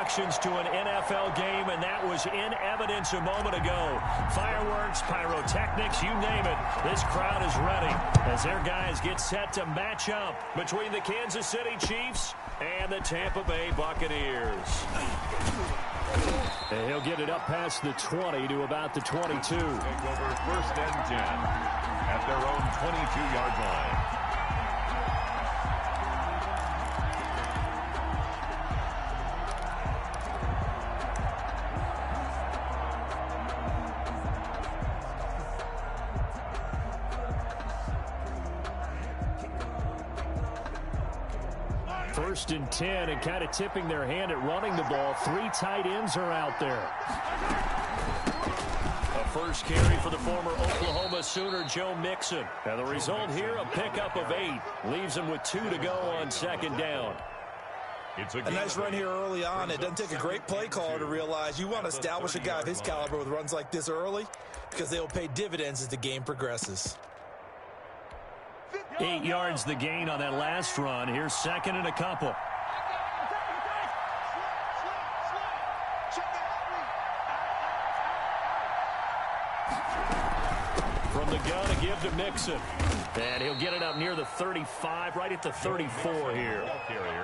introductions to an NFL game, and that was in evidence a moment ago. Fireworks, pyrotechnics, you name it. This crowd is ready as their guys get set to match up between the Kansas City Chiefs and the Tampa Bay Buccaneers. And he'll get it up past the 20 to about the 22. Take over 1st and 10 at their own 22-yard line. First and 10, and kind of tipping their hand at running the ball. 3 tight ends are out there. A first carry for the former Oklahoma Sooner, Joe Mixon. And the result here, a pickup of 8. Leaves him with 2 to go on 2nd down. A nice run here early on. It doesn't take a great play caller to realize you want to establish a guy of his caliber with runs like this early because they will pay dividends as the game progresses. 8 yards the gain on that last run. Here's 2nd and a couple. From the gun, a give to Mixon. And he'll get it up near the 35, right at the 34 here.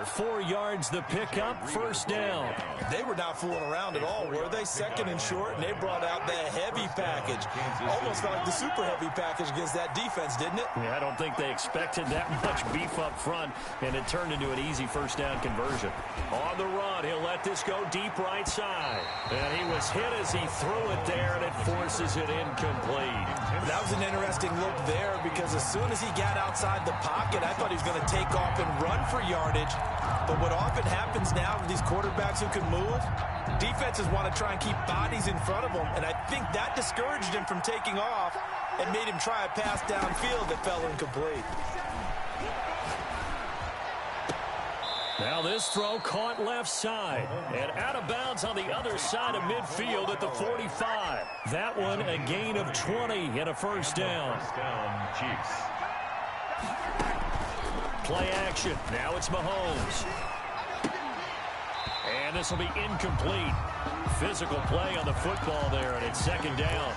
4 yards the pickup, 1st down. They were not fooling around at all, were they? 2nd and short, and they brought out the heavy package. Almost felt like the super heavy package against that defense, didn't it? Yeah, I don't think they expected that much beef up front, and it turned into an easy 1st down conversion. On the run, he'll let this go deep right side. And he was hit as he threw it there, and it forces it incomplete. That was an interesting look there because as soon as he got outside the pocket, I thought he was going to take off and run for yardage. But what often happens now with these quarterbacks who can move, defenses want to try and keep bodies in front of them, and I think that discouraged him from taking off and made him try a pass downfield that fell incomplete. Now this throw caught left side and out of bounds on the other side of midfield at the 45. That one a gain of 20 and a 1st down. Chiefs. Play action. Now it's Mahomes. And this will be incomplete. Physical play on the football there, and it's 2nd down.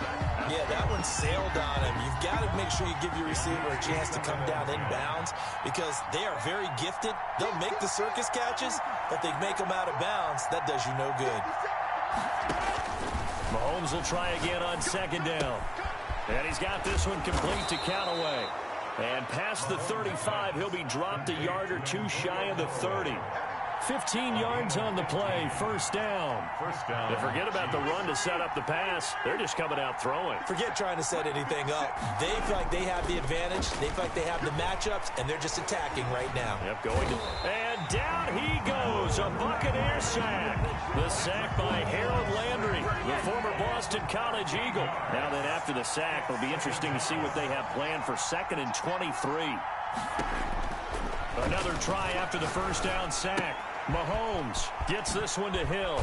Yeah, that one sailed on him. You've got to make sure you give your receiver a chance to come down inbounds because they are very gifted. They'll make the circus catches, but they make them out of bounds. That does you no good. Mahomes will try again on 2nd down. And he's got this one complete to Callaway. And past the 35, he'll be dropped a yard or 2 shy of the 30. 15 yards on the play, 1st down. And forget about the run to set up the pass. They're just coming out throwing. Forget trying to set anything up. They feel like they have the advantage. They feel like they have the matchups, and they're just attacking right now. Yep, going to. And down he goes, a Buccaneer sack. The sack by Harold Landry, the former Boston College Eagle. Now then, after the sack, it'll be interesting to see what they have planned for 2nd and 23. Another try after the 1st down sack. Mahomes gets this one to Hill.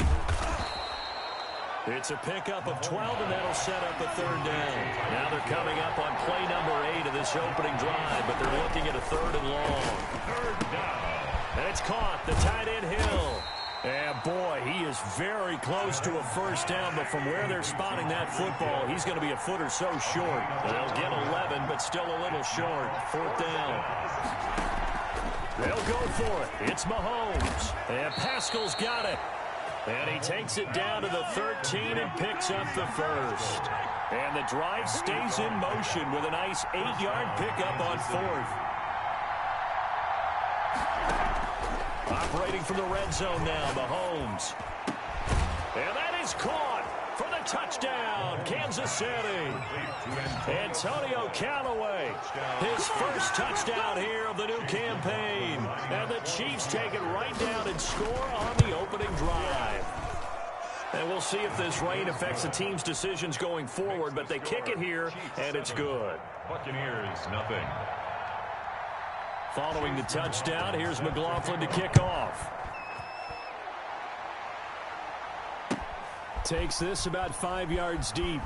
It's a pickup of 12, and that'll set up a 3rd down. Now they're coming up on play number 8 of this opening drive, but they're looking at a 3rd and long. 3rd down. And it's caught, the tight end Hill. And boy, he is very close to a 1st down, but from where they're spotting that football, he's going to be a foot or so short. They'll get 11, but still a little short. 4th down. They'll go for it. It's Mahomes. And Pascal's got it. And he takes it down to the 13 and picks up the 1st. And the drive stays in motion with a nice 8-yard pickup on 4th. Operating from the red zone now, Mahomes. And that is caught for the touchdown, Kansas City. Antonio Callaway, his 1st touchdown here of the new campaign. And the Chiefs take it right down and score on the opening drive. And we'll see if this rain affects the team's decisions going forward, but they kick it here, and it's good. Buccaneers, nothing. Following the touchdown, here's McLaughlin to kick off. Takes this about 5 yards deep.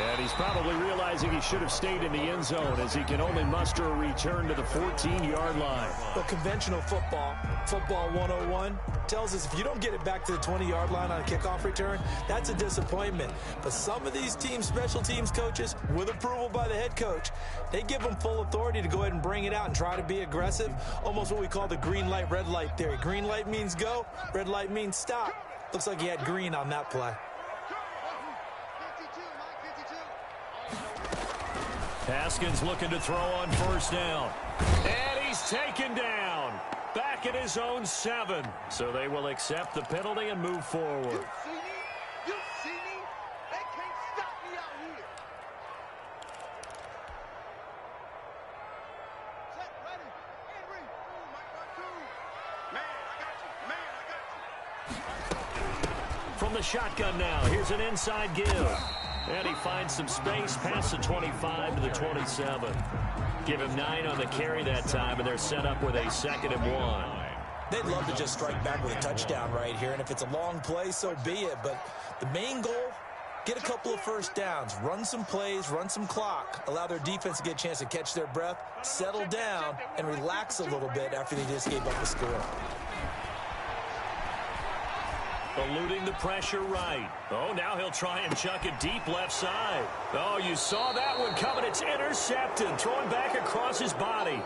And he's probably realizing he should have stayed in the end zone as he can only muster a return to the 14-yard line. Well, conventional football 101, tells us if you don't get it back to the 20-yard line on a kickoff return, that's a disappointment. But some of these team special teams coaches, with approval by the head coach, they give them full authority to go ahead and bring it out and try to be aggressive, almost what we call the green light, red light theory. Green light means go, red light means stop. Looks like he had green on that play. Haskins looking to throw on first down. And he's taken down. Back at his own 7. So they will accept the penalty and move forward. You see me? They can't stop me out here. Set, ready, Henry. Ooh, my 1, 2. Man, I got you. From the shotgun now, here's an inside give. And he finds some space past the 25 to the 27. Give him 9 on the carry that time, and they're set up with a 2nd and 1. They'd love to just strike back with a touchdown right here, and if it's a long play, so be it. But the main goal, get a couple of first downs, run some plays, run some clock, allow their defense to get a chance to catch their breath, settle down, and relax a little bit after they just gave up a score. Eluding the pressure right. Oh, now he'll try and chuck it deep left side. Oh, you saw that one coming. It's intercepted. Throwing back across his body.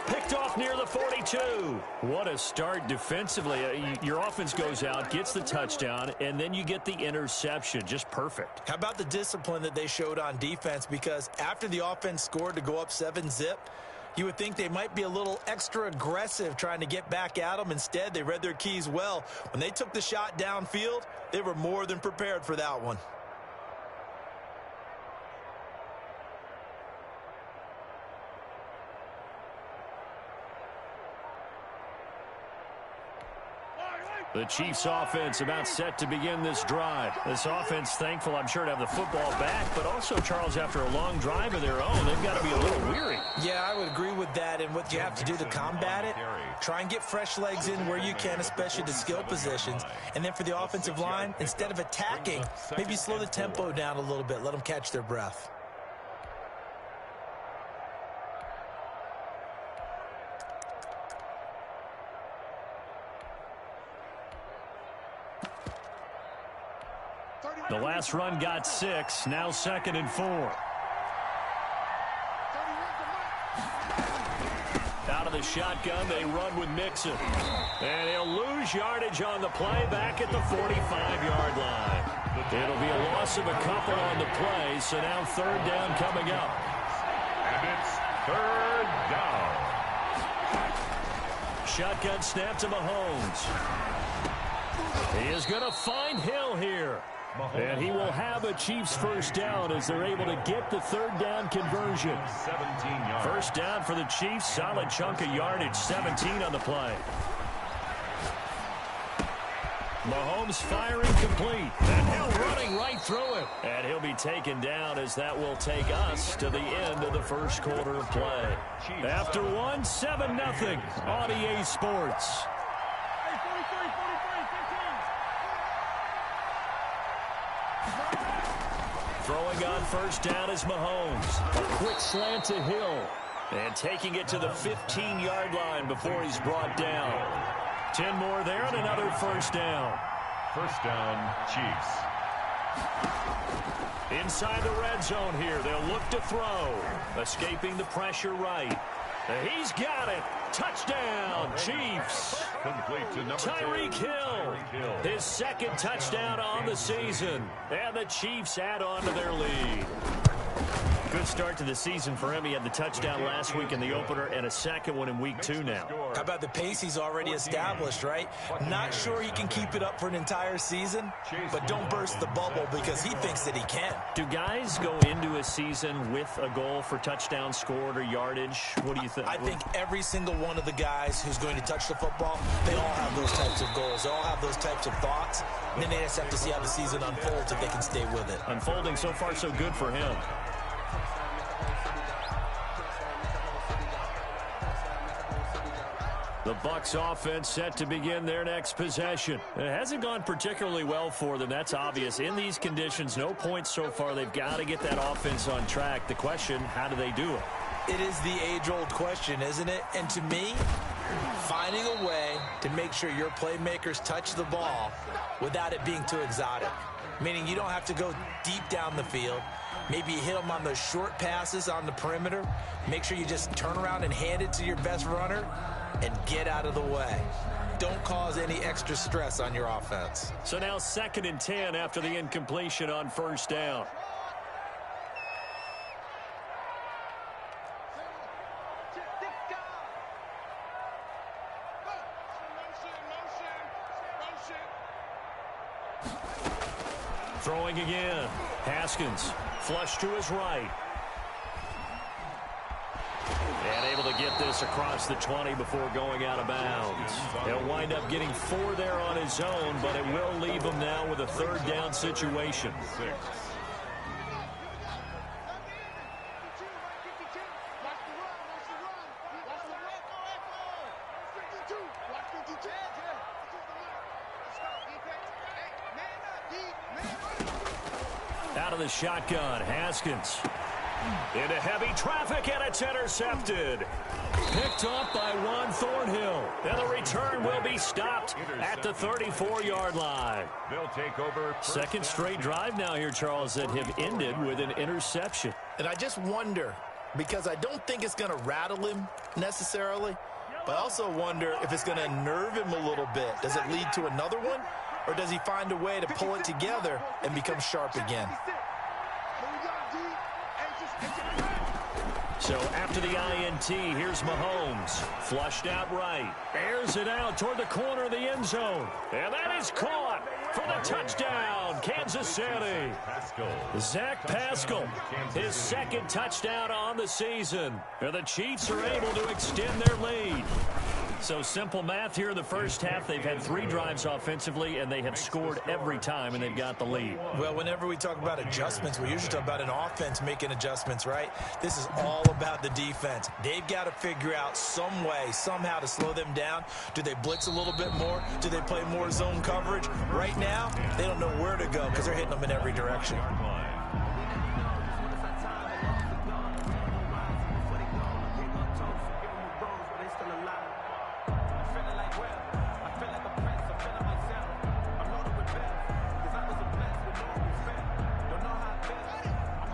Picked off near the 42. What a start defensively. Your offense goes out, gets the touchdown, and then you get the interception. Just perfect. How about the discipline that they showed on defense? Because after the offense scored to go up 7-zip, you would think they might be a little extra aggressive trying to get back at them. Instead, they read their keys well. When they took the shot downfield, they were more than prepared for that one. The Chiefs offense about set to begin this drive. This offense thankful, I'm sure, to have the football back, but also, Charles, after a long drive of their own, they've got to be a little weary. Yeah, I would agree with that, and what you have to do to combat it, try and get fresh legs in where you can, especially the skill positions. And then for the offensive line, instead of attacking, maybe slow the tempo down a little bit, let them catch their breath. The last run got 6, now 2nd and 4. Out of the shotgun, they run with Mixon. And he'll lose yardage on the play back at the 45-yard line. It'll be a loss of a couple on the play, so now 3rd down coming up. And it's 3rd down. Shotgun snap to Mahomes. He is going to find Hill here. And he will have a Chiefs first down as they're able to get the 3rd down conversion. 17 yards. First down for the Chiefs. Solid chunk of yardage. 17 on the play. Mahomes firing complete. And Hill running right through it. And he'll be taken down as that will take us to the end of the first quarter of play. After 1, 7-0 on EA Sports. Throwing on first down is Mahomes. A quick slant to Hill. And taking it to the 15-yard line before he's brought down. 10 more there and another first down. First down, Chiefs. Inside the red zone here. They'll look to throw. Escaping the pressure right. He's got it. Touchdown, Chiefs. Complete to number Tyreek Hill. His 2nd touchdown on the season. And the Chiefs add on to their lead. Good start to the season for him. He had the touchdown last week in the opener and a 2nd one in week 2 now. How about the pace he's already established, right? Not sure he can keep it up for an entire season, but don't burst the bubble because he thinks that he can. Do guys go into a season with a goal for touchdown scored or yardage? What do you think? I think every single one of the guys who's going to touch the football, they all have those types of goals. They all have those types of thoughts. And then they just have to see how the season unfolds if they can stay with it. Unfolding so far so good for him. The Bucs offense set to begin their next possession. It hasn't gone particularly well for them. That's obvious. In these conditions, no points so far. They've got to get that offense on track. The question, how do they do it? It is the age-old question, isn't it? And to me, finding a way to make sure your playmakers touch the ball without it being too exotic. Meaning you don't have to go deep down the field. Maybe you hit them on those short passes on the perimeter. Make sure you just turn around and hand it to your best runner and get out of the way. Don't cause any extra stress on your offense. So now 2nd and 10 after the incompletion on first down. Throwing again. Haskins, flush to his right. And able to get this across the 20 before going out of bounds. He'll wind up getting 4 there on his own, but it will leave him now with a 3rd down situation. 6. Out of the shotgun, Haskins. Into heavy traffic, and it's intercepted. Picked up by Juan Thornhill. And the return will be stopped at the 34-yard line. They'll take over. 2nd straight drive now here, Charles, that have ended with an interception. And I just wonder, because I don't think it's going to rattle him necessarily, but I also wonder if it's going to unnerve him a little bit. Does it lead to another one? Or does he find a way to pull it together and become sharp again? So after the INT, here's Mahomes. Flushed out right. Airs it out toward the corner of the end zone. And that is caught for the touchdown, Kansas City. Zach Pascal, his 2nd touchdown on the season. And the Chiefs are able to extend their lead. So simple math here in the first half. They've had 3 drives offensively, and they have scored every time, and they've got the lead. Well, whenever we talk about adjustments, we usually talk about an offense making adjustments, right? This is all about the defense. They've got to figure out some way, somehow to slow them down. Do they blitz a little bit more? Do they play more zone coverage? Right now, they don't know where to go because they're hitting them in every direction.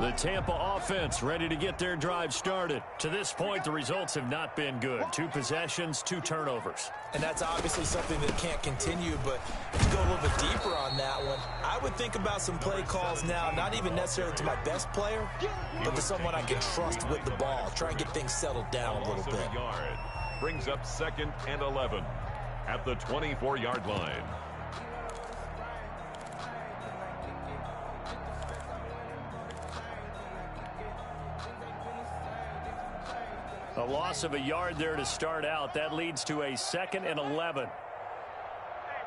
The Tampa offense ready to get their drive started. To this point, the results have not been good. 2 possessions, 2 turnovers. And that's obviously something that can't continue, but to go a little bit deeper on that one, I would think about some play calls now, not even necessarily to my best player, but to someone I can trust with the ball. Try and get things settled down a little bit. Brings up 2nd and 11 at the 24-yard line. A loss of a yard there to start out. That leads to a 2nd and 11. Hey,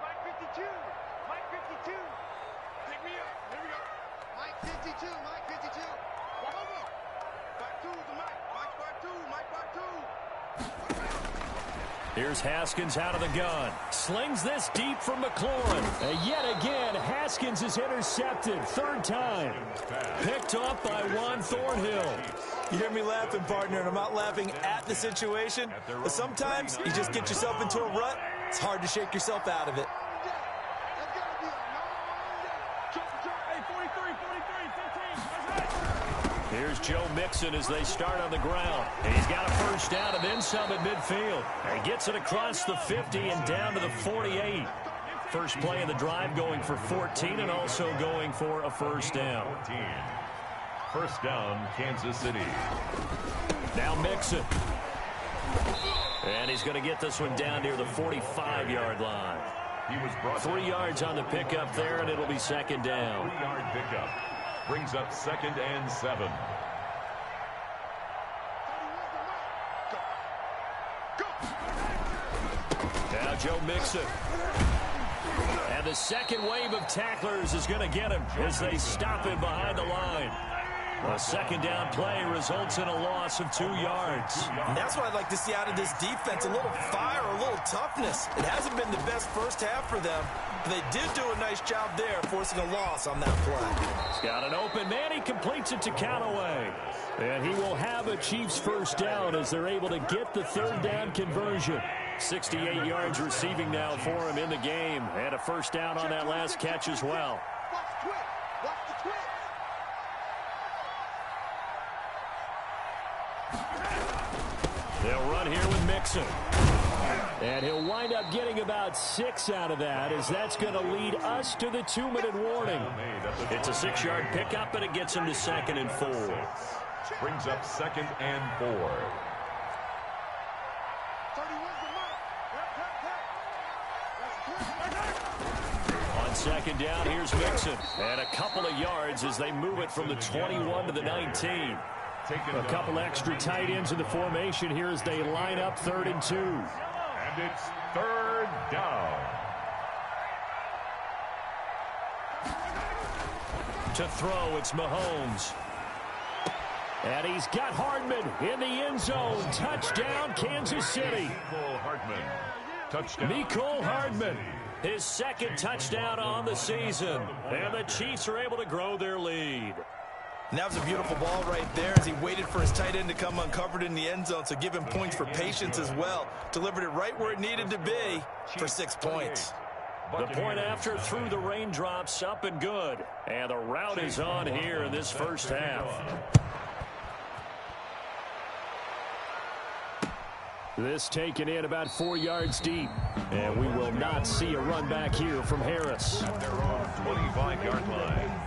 Mike 52. Mike 52. Pick me up. Here we go. Mike 52. Mike 52. Walk over. Back 2 to Mike. Mike back 2. Mike back 2. Here's Haskins out of the gun. Slings this deep from McLaurin. And yet again, Haskins is intercepted. 3rd time. Picked up by Juan Thornhill. You hear me laughing, partner, and I'm not laughing at the situation. But sometimes you just get yourself into a rut. It's hard to shake yourself out of it. Here's Joe Mixon as they start on the ground. And he's got a 1st down and then some at midfield. And gets it across the 50 and down to the 48. First play of the drive going for 14 and also going for a 1st down. 1st down, Kansas City. Now Mixon. And he's going to get this one down near the 45-yard line. He was brought 3 yards on the pickup there, and it'll be 2nd down. 3-yard pickup. Brings up 2nd and 7. Now Joe Mixon. And the second wave of tacklers is going to get him as they stop him behind the line. A second down play results in a loss of 2 yards. And that's what I'd like to see out of this defense, a little fire, a little toughness. It hasn't been the best first half for them, but they did do a nice job there, forcing a loss on that play. He's got an open man. He completes it to Callaway. And he will have a Chiefs first down as they're able to get the third down conversion. 68 yards receiving now for him in the game. And a first down on that last catch as well. Watch the twist. Watch the twist. They'll run here with Mixon. And he'll wind up getting about 6 out of that, as that's going to lead us to the 2-minute warning. It's a 6-yard pickup, and it gets him to 2nd and 4. Brings up 2nd and 4. 31's the mark. On 2nd down, here's Mixon. And a couple of yards as they move it from the 21 to the 19. A couple extra tight ends in the formation here as they line up 3rd and 2. And it's 3rd down. To throw, it's Mahomes. And he's got Hardman in the end zone. Touchdown, Kansas City. Mecole Hardman. Touchdown. Mecole Hardman, his 2nd touchdown on the season. And the Chiefs are able to grow their lead. And that was a beautiful ball right there as he waited for his tight end to come uncovered in the end zone, so give him points for patience as well. Delivered it right where it needed to be for 6 points. The point after through the raindrops, up and good. And the route is on here in this first half. This taken in about 4 yards deep. And we will not see a run back here from Harris. At their own 25-yard line.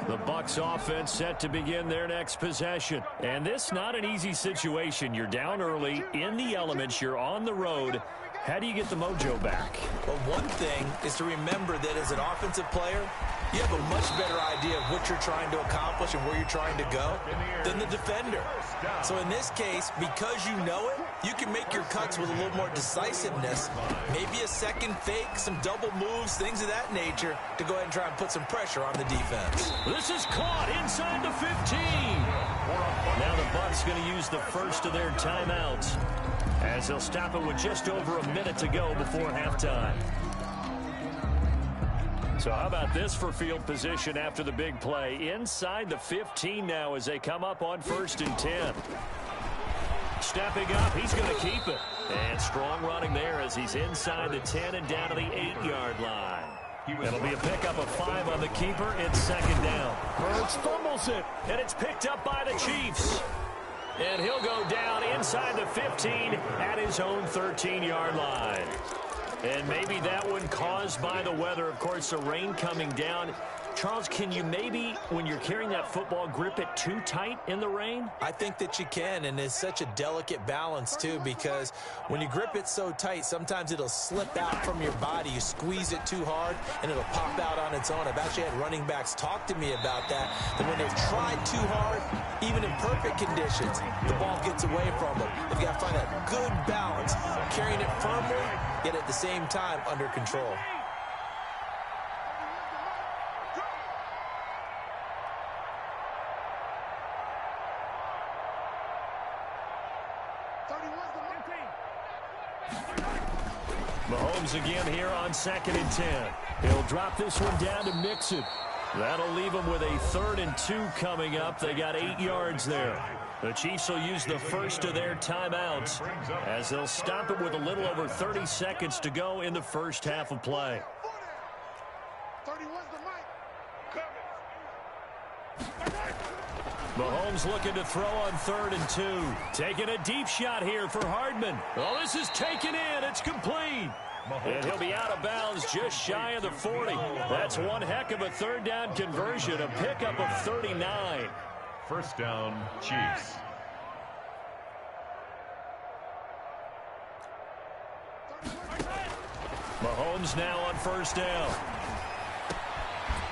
The Bucs offense set to begin their next possession. And this not an easy situation. You're down early, in the elements, you're on the road. How do you get the mojo back? Well, one thing is to remember that as an offensive player, you have a much better idea of what you're trying to accomplish and where you're trying to go than the defender. So in this case, because you know it, you can make your cuts with a little more decisiveness. Maybe a second fake, some double moves, things of that nature to go ahead and try and put some pressure on the defense. This is caught inside the 15. Now the Bucs going to use the first of their timeouts as they'll stop it with just over a minute to go before halftime. So how about this for field position after the big play? Inside the 15 now as they come up on 1st and 10. Stepping up, he's going to keep it. And strong running there as he's inside the 10 and down to the 8-yard line. It'll be a pickup of 5 on the keeper. It's 2nd down. Hurts fumbles it, and it's picked up by the Chiefs. And he'll go down inside the 15 at his own 13-yard line. And maybe that one caused by the weather. Of course, the rain coming down. Charles, can you maybe, when you're carrying that football, grip it too tight in the rain? I think that you can, and it's such a delicate balance, too, because when you grip it so tight, sometimes it'll slip out from your body. You squeeze it too hard, and it'll pop out on its own. I've actually had running backs talk to me about that when they've tried too hard, even in perfect conditions, the ball gets away from them. They've got to find that good balance, carrying it firmly, yet at the same time under control. Mahomes again here on 2nd and 10. He'll drop this one down to Mixon. That'll leave them with a 3rd and 2 coming up. They got 8 yards there. The Chiefs will use the first of their timeouts as they'll stop it with a little over 30 seconds to go in the first half of play. 31's the mic. Mahomes looking to throw on 3rd and 2. Taking a deep shot here for Hardman. Oh, this is taken in. It's complete. And he'll be out of bounds just shy of the 40. That's one heck of a 3rd down conversion, a pickup of 39. First down, Chiefs. Mahomes now on 1st down.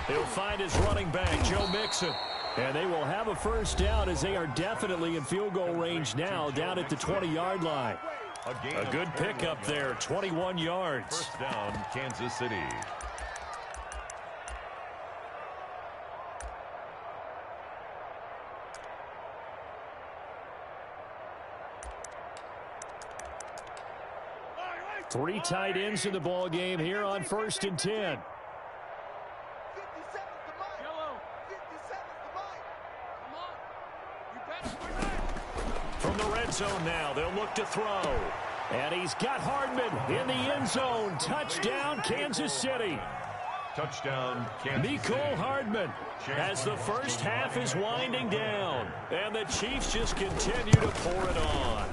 He'll find his running back, Joe Mixon. And they will have a first down as they are definitely in field goal range now down at the 20-yard line. A good pickup there, 21 yards. First down, Kansas City. Three tight ends in the ball game here on 1st and 10. From the red zone now, they'll look to throw. And he's got Hardman in the end zone. Touchdown, Kansas City. Touchdown, Kansas City. Mecole Hardman as the first half is winding down. And the Chiefs just continue to pour it on.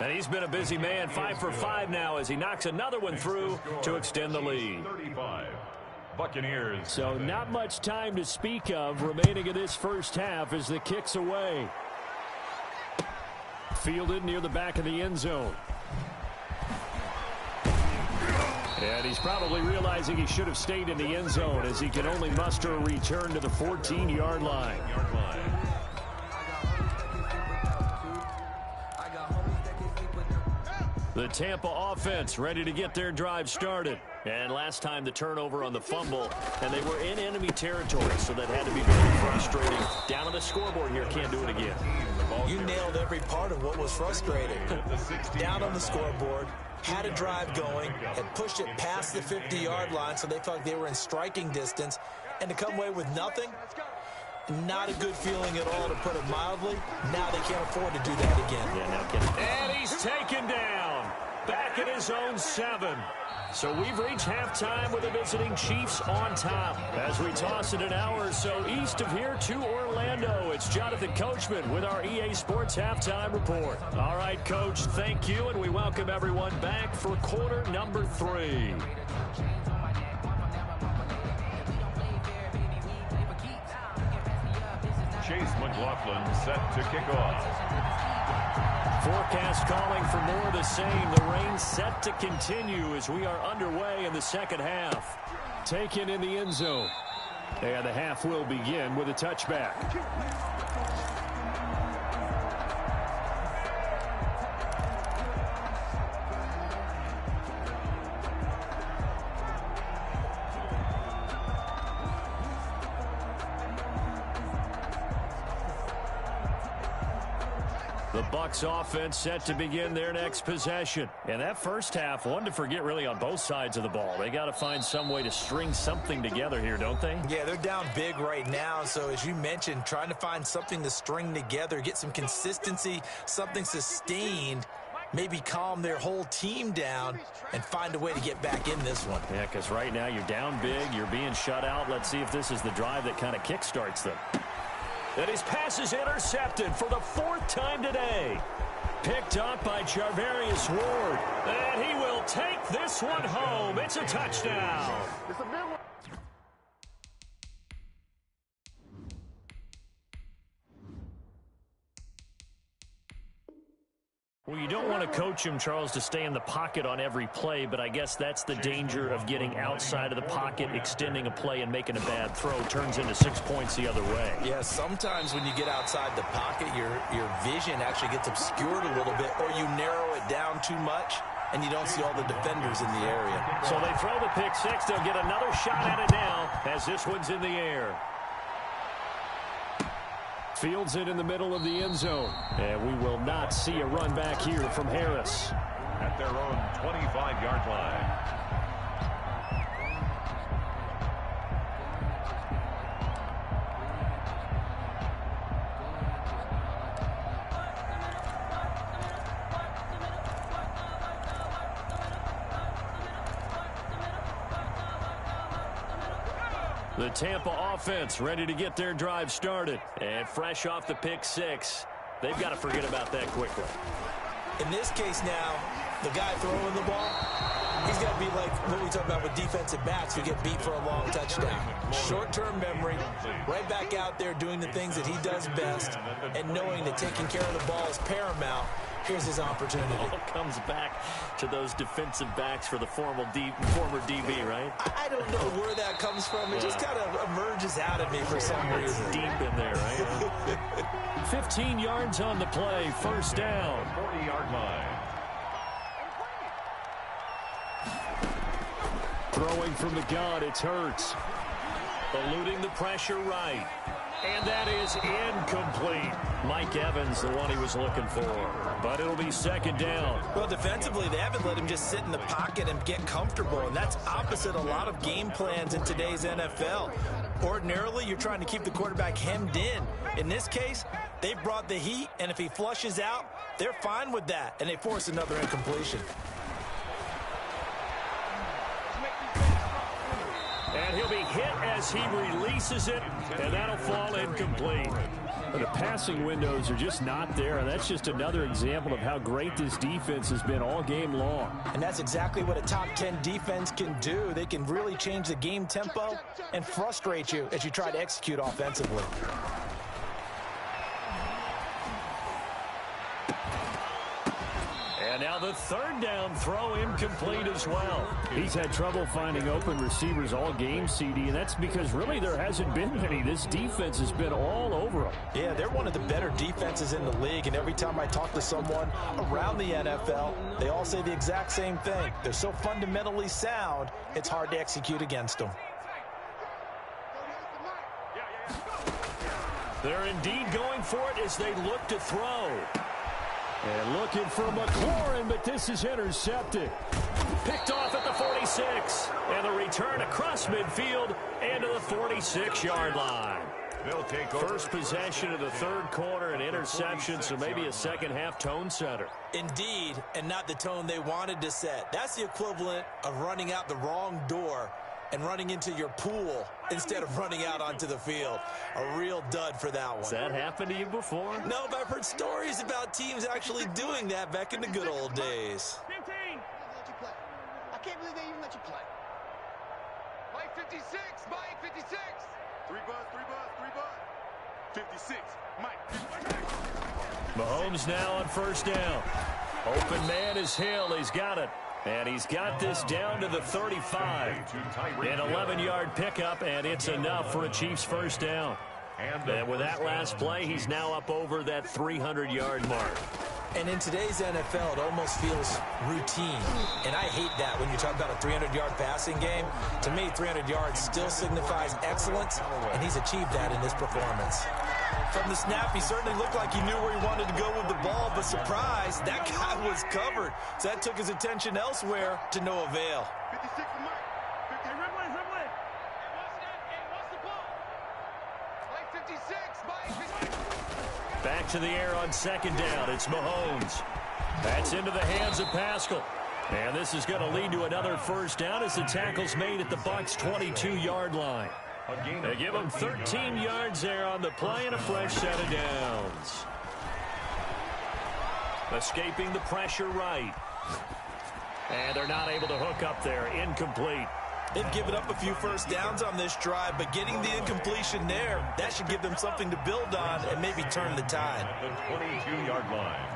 And he's been a busy man, 5 for 5 now as he knocks another one through to extend the lead. 35. Buccaneers. So not much time to speak of remaining in this first half as the kick's away. Fielded near the back of the end zone. And he's probably realizing he should have stayed in the end zone as he can only muster a return to the 14-yard line. The Tampa offense ready to get their drive started. And last time the turnover on the fumble, and they were in enemy territory, so that had to be very frustrating. Down on the scoreboard here, can't do it again. You nailed every part of what was frustrating. Down on the scoreboard, had a drive going, had pushed it past the 50-yard line, so they felt like they were in striking distance, and to come away with nothing, not a good feeling at all, to put it mildly. Now they can't afford to do that again. And he's taken down. Back at his own 7. So we've reached halftime with the visiting Chiefs on top. As we toss it an hour or so east of here to Orlando, it's Jonathan Coachman with our EA Sports Halftime Report. All right, Coach, thank you, and we welcome everyone back for quarter number 3. Chase McLaughlin set to kick off. Forecast calling for more of the same. The rain set to continue as we are underway in the second half. Taken in the end zone. And the half will begin with a touchback. The Bucs offense set to begin their next possession. And that first half, one to forget really on both sides of the ball. They got to find some way to string something together here, don't they? Yeah, they're down big right now. So as you mentioned, trying to find something to string together, get some consistency, something sustained, maybe calm their whole team down and find a way to get back in this one. Yeah, because right now you're down big, you're being shut out. Let's see if this is the drive that kind of kickstarts them. And his pass is intercepted for the 4th time today. Picked up by Charvarius Ward. And he will take this one home. It's a touchdown. Well, you don't want to coach him, Charles, to stay in the pocket on every play, but I guess that's the danger of getting outside of the pocket, extending a play, and making a bad throw. Turns into 6 points the other way. Yeah, sometimes when you get outside the pocket, your vision actually gets obscured a little bit, or you narrow it down too much, and you don't see all the defenders in the area. So they throw the pick 6. They'll get another shot at it now as this one's in the air. Fields it in the middle of the end zone. And we will not see a run back here from Harris. At their own 25-yard line. The Tampa offense ready to get their drive started. And fresh off the pick 6, they've got to forget about that quickly. In this case now, the guy throwing the ball, he's got to be like what we talk about with defensive backs who get beat for a long touchdown. Short-term memory, right back out there doing the things that he does best, and knowing that taking care of the ball is paramount. Here's his opportunity. All comes back to those defensive backs for the former DB, right? I don't know where that comes from. It just kind of emerges out of me for some reason. Deep in there, right? 15 yards on the play, first down. 40-yard line. Throwing from the gun, it's Hurts. Eluding the pressure right. And that is incomplete. Mike Evans, the one he was looking for. But it'll be second down. Well, defensively, they haven't let him just sit in the pocket and get comfortable. And that's opposite a lot of game plans in today's NFL. Ordinarily, you're trying to keep the quarterback hemmed in. In this case, they brought the heat, and if he flushes out, they're fine with that. And they force another incompletion. And he'll be hit as he releases it, and that'll fall incomplete. But the passing windows are just not there, and that's just another example of how great this defense has been all game long. And that's exactly what a top 10 defense can do. They can really change the game tempo and frustrate you as you try to execute offensively. And now the third down throw incomplete as well. He's had trouble finding open receivers all game, CD, and that's because really there hasn't been many. This defense has been all over them. Yeah, they're one of the better defenses in the league, and every time I talk to someone around the NFL, they all say the exact same thing. They're so fundamentally sound, it's hard to execute against them. They're indeed going for it as they look to throw. And looking for McLaurin, but this is intercepted. Picked off at the 46. And the return across midfield and to the 46-yard line. They'll take over. First possession of the third quarter, an interception, so maybe a second-half tone setter. Indeed, and not the tone they wanted to set. That's the equivalent of running out the wrong door and running into your pool instead of running out onto the field. A real dud for that one. Has that happened to you before? No, but I've heard stories about teams actually doing that back in the good old days. 15. I can't believe they even let you play. Mike 56, Mike 56. 3 bus. 56, Mike. Mahomes now on first down. Open man is Hill. He's got it. And he's got this down to the 35. An 11-yard pickup, and it's enough for a Chiefs first down. And with that last play, he's now up over that 300-yard mark. And in today's NFL, it almost feels routine. And I hate that when you talk about a 300-yard passing game. To me, 300 yards still signifies excellence, and he's achieved that in this performance. From the snap, he certainly looked like he knew where he wanted to go with the ball, but surprise, that guy was covered. So that took his attention elsewhere to no avail. 56 to Mike. 50, Rimley. What's the ball? Mike 56, Mike. Back to the air on second down. It's Mahomes. That's into the hands of Pascal. And this is going to lead to another first down as the tackle's made at the Bucs' 22-yard line. They give him 13 yards there on the play and a fresh set of downs. Escaping the pressure right. And they're not able to hook up there. Incomplete. They've given up a few first downs on this drive, but getting the incompletion there, that should give them something to build on and maybe turn the tide. At the 22-yard line.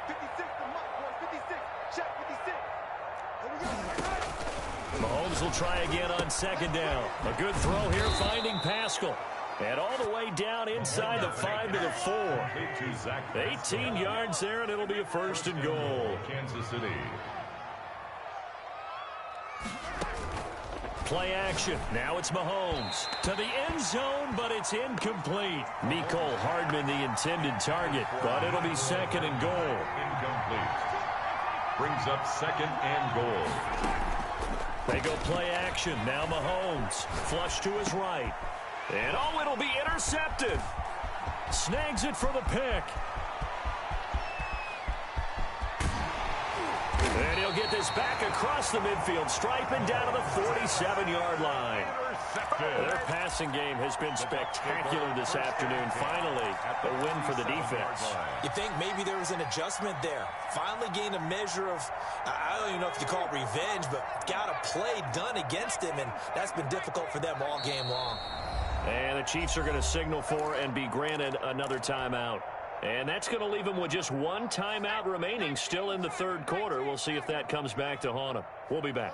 56 to Mike, boys. 56. Check 56. Here we go. Mahomes will try again on second down. A good throw here, finding Pascal. And all the way down inside the 5 to the 4. 18 yards there, and it'll be a first and goal. Kansas City. Play action. Now it's Mahomes. To the end zone, but it's incomplete. Mecole Hardman, the intended target, but it'll be second and goal. Incomplete. Brings up second and goal. They go play action. Now Mahomes. Flush to his right. And oh, it'll be intercepted. Snags it for the pick. And he'll get this back across the midfield stripe and down to the 47-yard line. Their passing game has been spectacular this afternoon. Finally, a win for the defense. You think maybe there was an adjustment there. Finally gained a measure of, I don't even know if you call it revenge, but got a play done against him, and that's been difficult for them all game long. And the Chiefs are going to signal for and be granted another timeout. And that's going to leave them with just one timeout remaining still in the third quarter. We'll see if that comes back to haunt them. We'll be back.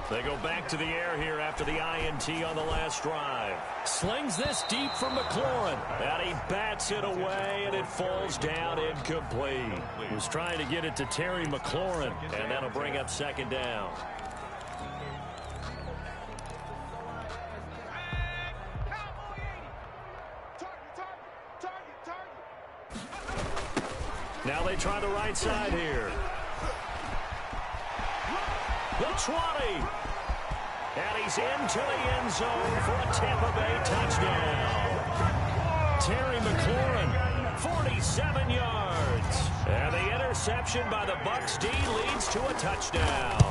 They go back to the air here after the INT on the last drive. Slings this deep for McLaurin. And he bats it away, and it falls down incomplete. He was trying to get it to Terry McLaurin, and that'll bring up second down. Now they try the right side here. The 20. And he's into the end zone for a Tampa Bay touchdown. Terry McLaurin, 47 yards. And the interception by the Bucs D leads to a touchdown.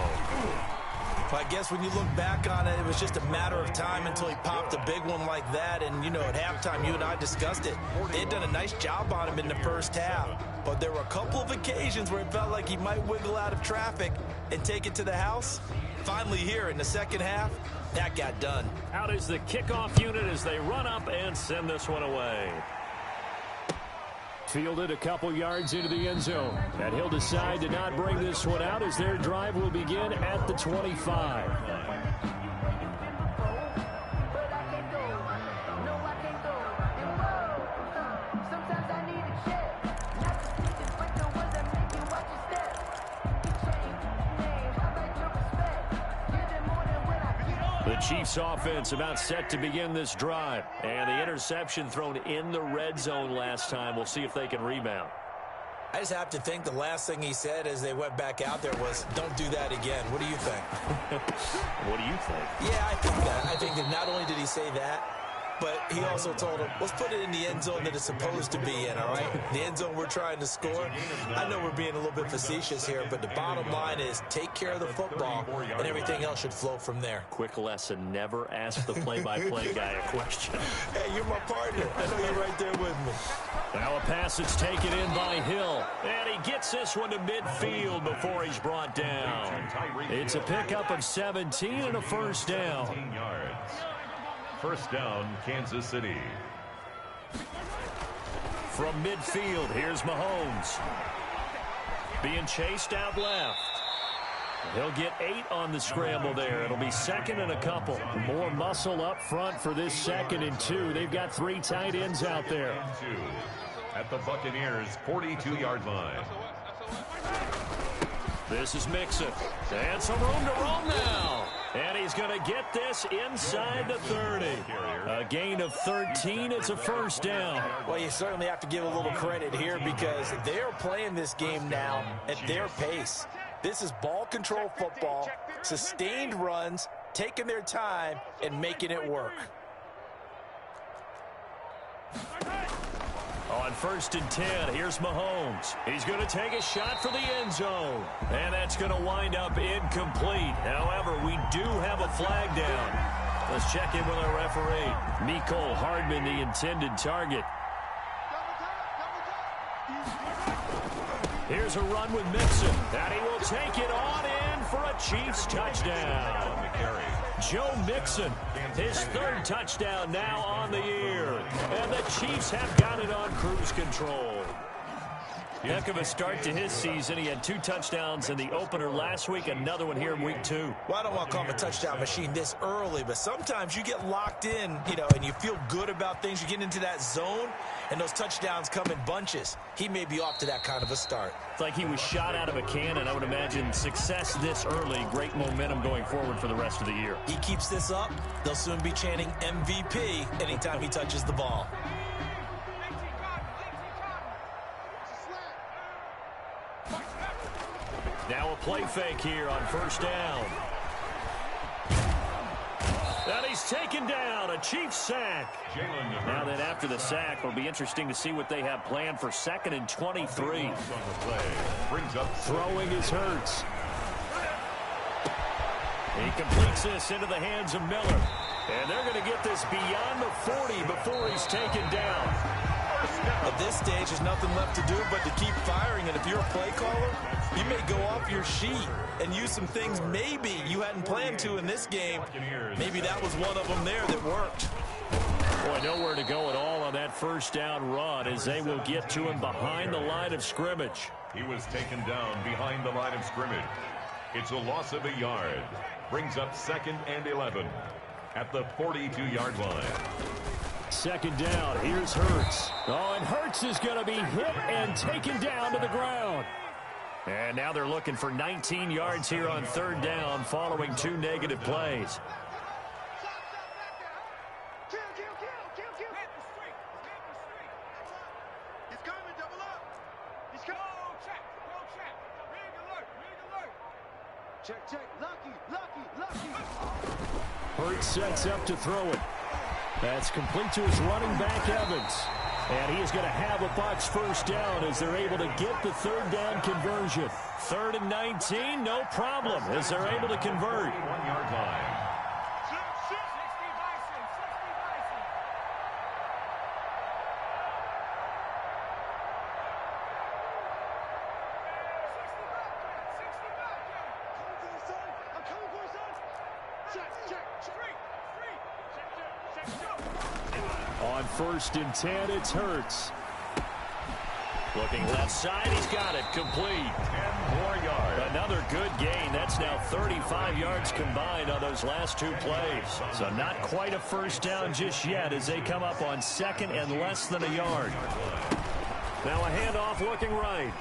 I guess when you look back on it, it was just a matter of time until he popped a big one like that. And, you know, at halftime, you and I discussed it. They had done a nice job on him in the first half. But there were a couple of occasions where it felt like he might wiggle out of traffic and take it to the house. Finally here in the second half, that got done. Out is the kickoff unit as they run up and send this one away. Fielded a couple yards into the end zone. And he'll decide to not bring this one out as their drive will begin at the 25. The Chiefs offense about set to begin this drive. And the interception thrown in the red zone last time. We'll see if they can rebound. I just have to think the last thing he said as they went back out there was, don't do that again. What do you think? What do you think? Yeah, I think that. I think that not only did he say that, but he also told him, let's put it in the end zone that it's supposed to be in, all right? The end zone we're trying to score. I know we're being a little bit facetious here, but the bottom line is take care of the football, and everything else should flow from there. Quick lesson, never ask the play-by-play guy a question. Hey, you're my partner. I know you're right there with me. Now a pass that's taken in by Hill. And he gets this one to midfield before he's brought down. It's a pickup of 17 and a first down. First down, Kansas City. From midfield, here's Mahomes. Being chased out left. He'll get 8 on the scramble there. It'll be second and a couple. More muscle up front for this 2nd and 2. They've got 3 tight ends out there. At the Buccaneers' 42-yard line. This is Mixon. And some room to roam now. And he's going to get this inside the 30. A gain of 13. It's a first down. Well, you certainly have to give a little credit here because they're playing this game now at their pace. This is ball control football, sustained runs, taking their time, and making it work. On 1st and 10, here's Mahomes. He's going to take a shot for the end zone. And that's going to wind up incomplete. However, we do have a flag down. Let's check in with our referee. Mecole Hardman, the intended target. Here's a run with Mixon. And he will take it on in for a Chiefs touchdown. Joe Mixon, his 3rd touchdown now on the year. And the Chiefs have got it on cruise control. Heck of a start to his season. He had 2 touchdowns in the opener last week, another one here in week 2. Well, I don't want to call him a touchdown machine this early, but sometimes you get locked in, you know, and you feel good about things. You get into that zone, and those touchdowns come in bunches. He may be off to that kind of a start. It's like he was shot out of a cannon. I would imagine success this early, great momentum going forward for the rest of the year. He keeps this up, they'll soon be chanting MVP anytime he touches the ball. Now a play fake here on 1st down. And he's taken down, a Chiefs sack. Now then after the sack, it'll be interesting to see what they have planned for 2nd and 23. Throwing is Hurts. He completes this into the hands of Miller. And they're going to get this beyond the 40 before he's taken down. At this stage, there's nothing left to do but to keep firing. And if you're a play caller, you may go off your sheet and use some things maybe you hadn't planned to in this game. Maybe that was one of them there that worked. Boy, nowhere to go at all on that 1st down run as they will get to him behind the line of scrimmage. He was taken down behind the line of scrimmage. It's a loss of a yard. Brings up 2nd and 11 at the 42-yard line. 2nd down, here's Hurts. Oh, and Hurts is going to be hit and taken down to the ground. And now they're looking for 19 yards here on 3rd down following 2 negative plays. He's coming, double up. He's coming. Check, check. Lucky, lucky, lucky. Hurts sets up to throw it. That's complete to his running back, Evans. And he is going to have a Bucs first down as they're able to get the third down conversion. 3rd and 19, no problem, as they're able to convert. 1-yard line. On 1st and 10, it's Hurts. Looking left side, he's got it, complete. 10 more yards. Another good gain. That's now 35 yards combined on those last 2 plays. So not quite a first down just yet as they come up on 2nd and less than a yard. Now a handoff looking right.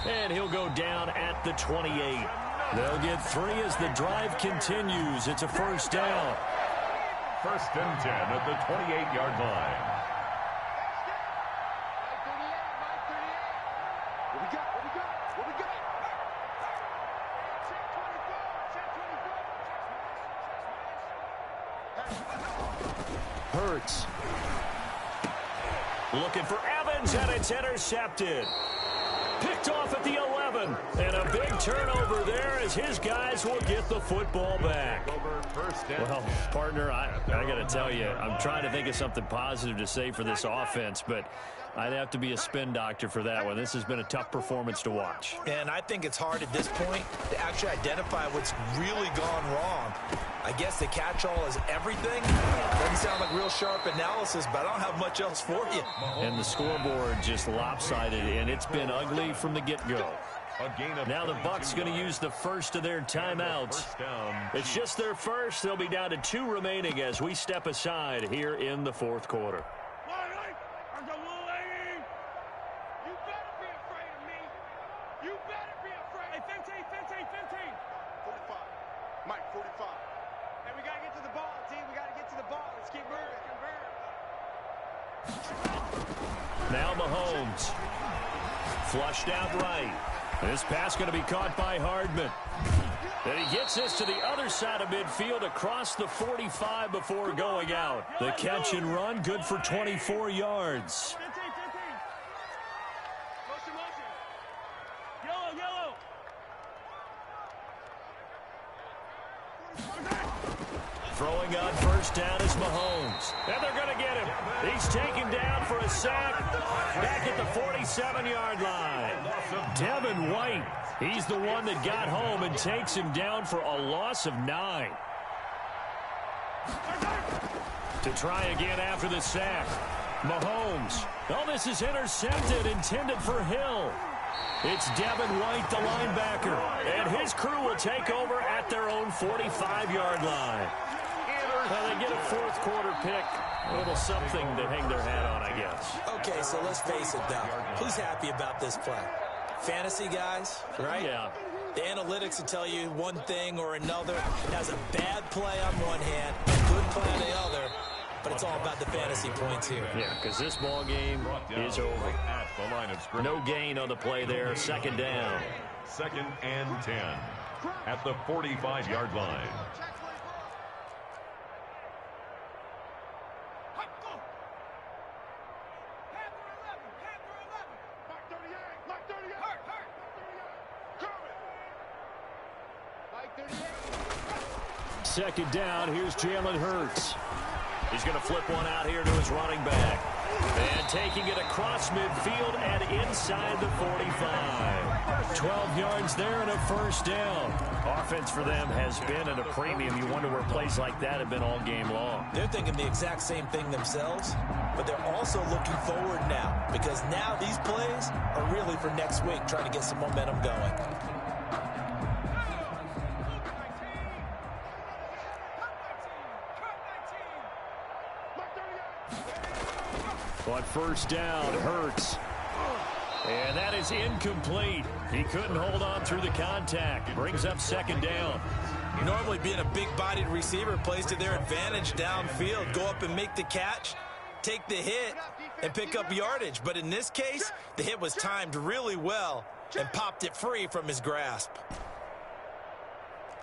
And he'll go down at the 28. They'll get 3 as the drive continues. It's a first down. 1st and 10 at the 28-yard line. What we got? What we got? What we got? Check 24. Check 24. Hurts. Looking for Evans, and it's intercepted. Picked off at the 11. And a big turnover there as his guys will get the football back. Well, partner, I got to tell you, I'm trying to think of something positive to say for this offense, but I'd have to be a spin doctor for that one. This has been a tough performance to watch. And I think it's hard at this point to actually identify what's really gone wrong. I guess the catch-all is everything. Doesn't sound like real sharp analysis, but I don't have much else for you. And the scoreboard just lopsided, and it's been ugly from the get-go. Now the Bucs going to use the first of their timeouts. It's just their first. They'll be down to 2 remaining as we step aside here in the 4th quarter. You better be afraid of me. You better be afraid. Hey, 15. 45. Mike, 45. Hey, we got to get to the ball, team. We got to get to the ball. Let's keep moving. Now Mahomes. Flushed out right. This pass going to be caught by Hardman. And he gets this to the other side of midfield across the 45 before going out. The catch and run good for 24 yards. Yellow. Throwing on first down is Mahomes. And they're going to get him. He's taken down for a sack back at the 47-yard line. Devin White, he's the one that got home and takes him down for a loss of 9. To try again after the sack. Mahomes. Oh, this is intercepted, intended for Hill. It's Devin White, the linebacker. And his crew will take over at their own 45-yard line. Well, they get a 4th quarter pick. A little something to hang their hat on, I guess. Okay, so let's face it, though. Who's happy about this play? Fantasy guys, right? Yeah. The analytics will tell you one thing or another. It has a bad play on one hand, a good play on the other, but it's all about the fantasy points here. Yeah, because this ball game is over. At the line of scrimmage. No gain on the play there. 2nd down. 2nd and 10 at the 45-yard line. Second down, here's Jalen Hurts. He's going to flip one out here to his running back. And taking it across midfield and inside the 45. 12 yards there and a first down. Offense for them has been at a premium. You wonder where plays like that have been all game long. They're thinking the exact same thing themselves, but they're also looking forward now because now these plays are really for next week, trying to get some momentum going. On first down, Hurts. And that is incomplete. He couldn't hold on through the contact. Brings up 2nd down. Normally being a big-bodied receiver plays to their advantage downfield. Go up and make the catch, take the hit, and pick up yardage. But in this case, the hit was timed really well, and popped it free from his grasp.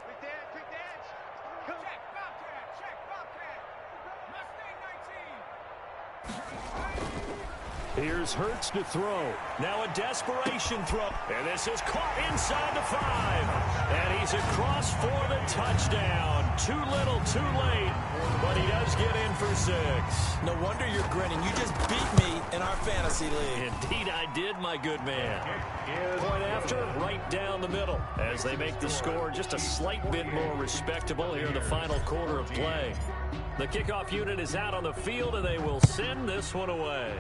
Quick edge. Come. Check, Bobcat. Mustang 19. Here's Hurts to throw. Now a desperation throw. And this is caught inside the 5. And he's across for the touchdown. Too little, too late. But he does get in for 6. No wonder you're grinning. You just beat me in our fantasy league. Indeed I did, my good man. Point after, right down the middle. As they make the score just a slight bit more respectable here in the final quarter of play. The kickoff unit is out on the field, and they will send this one away.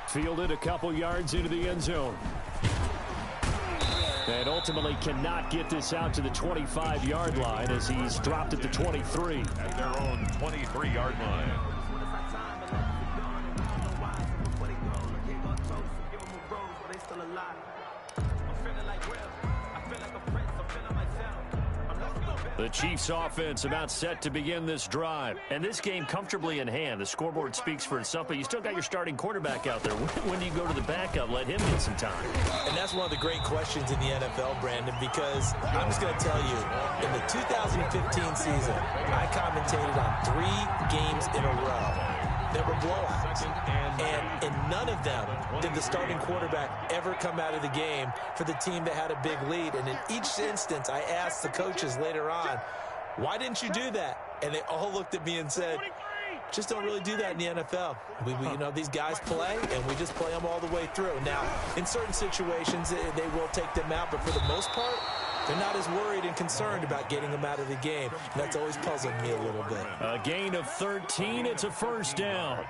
Fielded a couple yards into the end zone. And ultimately cannot get this out to the 25-yard line as he's dropped at the 23. At their own 23-yard line. The Chiefs offense about set to begin this drive. And this game comfortably in hand. The scoreboard speaks for itself, but you still got your starting quarterback out there. When do you go to the backup? Let him get some time. And that's one of the great questions in the NFL, Brandon, because I'm just going to tell you, in the 2015 season, I commentated on 3 games in a row. There were blowouts, and in none of them did the starting quarterback ever come out of the game for the team that had a big lead. And in each instance, I asked the coaches later on, why didn't you do that? And they all looked at me and said, just don't really do that in the NFL. You know, these guys play, and we just play them all the way through. Now, in certain situations, they will take them out, but for the most part, they're not as worried and concerned about getting them out of the game. And that's always puzzled me a little bit. A gain of 13. It's a first down.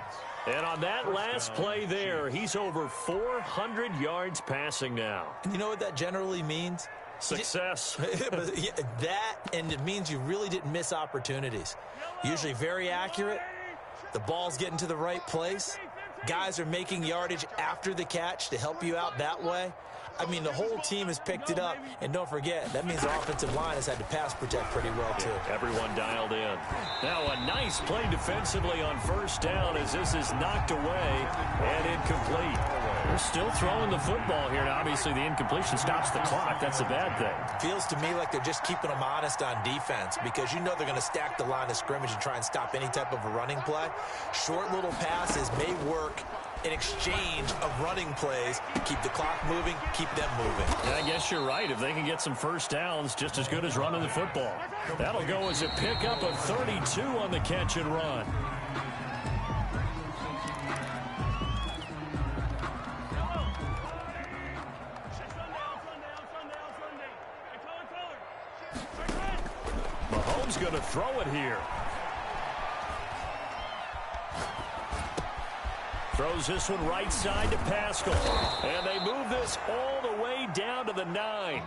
And on that last play there, he's over 400 yards passing now. And you know what that generally means? Success. That, and it means you really didn't miss opportunities. Usually very accurate. The ball's getting to the right place. Guys are making yardage after the catch to help you out that way. I mean, the whole team has picked it up. And don't forget, that means the offensive line has had to pass protect pretty well, too. Everyone dialed in. Now a nice play defensively on first down as this is knocked away and incomplete. They're still throwing the football here. Now, obviously, the incompletion stops the clock. That's a bad thing. Feels to me like they're just keeping them honest on defense because you know they're going to stack the line of scrimmage and try and stop any type of a running play. Short little passes may work in exchange of running plays. Keep the clock moving, keep them moving. Yeah, I guess you're right. If they can get some first downs, just as good as running the football. That'll go as a pickup of 32 on the catch and run. Mahomes going to throw it here. Throws this one right side to Pascal. And they move this all the way down to the 9.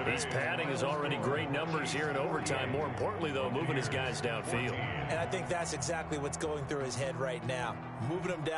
He's padding his already great numbers here in overtime. More importantly, though, moving his guys downfield. And I think that's exactly what's going through his head right now. Moving them down.